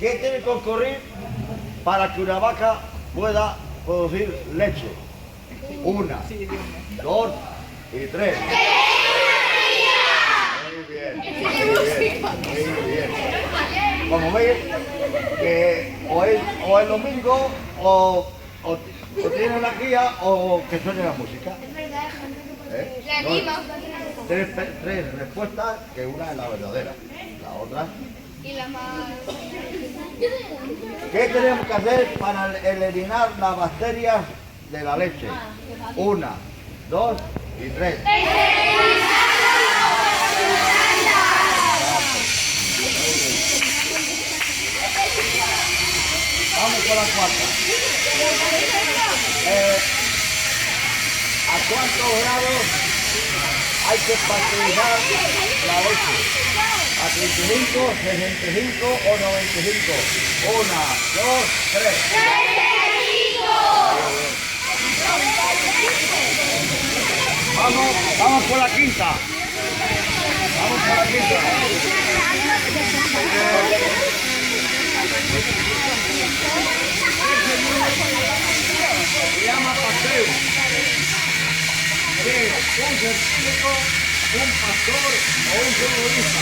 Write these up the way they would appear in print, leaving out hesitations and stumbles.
¿Qué tiene que ocurrir para que una vaca pueda producir leche? 1, 2 y 3. Muy bien, muy bien. Como veis, que o es domingo o tiene una guía o que suene la música. La anima. Tres respuestas, que una es la verdadera, la otra. Y la más... ¿Qué tenemos que hacer para eliminar las bacterias de la leche? 1, 2 y 3. Vamos con la cuarta. ¿A cuántos grados hay que pasteurizar la leche? ¿A 35, 65 o 95? 1, 2, 3. Vamos por la quinta. Vamos por la quinta. Se llama paseo. Un científico, un pastor o un futbolista.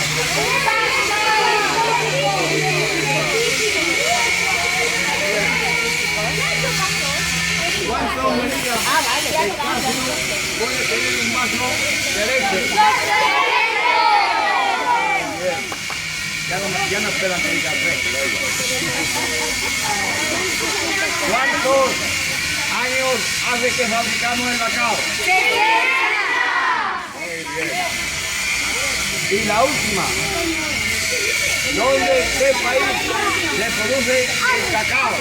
¿Cuántos medidas el cápsulo puede tener un vaso de leche? Bien. Ya no esperan que diga 3, pero ellos. ¿Cuántos años hace que fabricamos el cacao? Muy bien. Y la última. ¿Dónde, qué país se produce el cacao?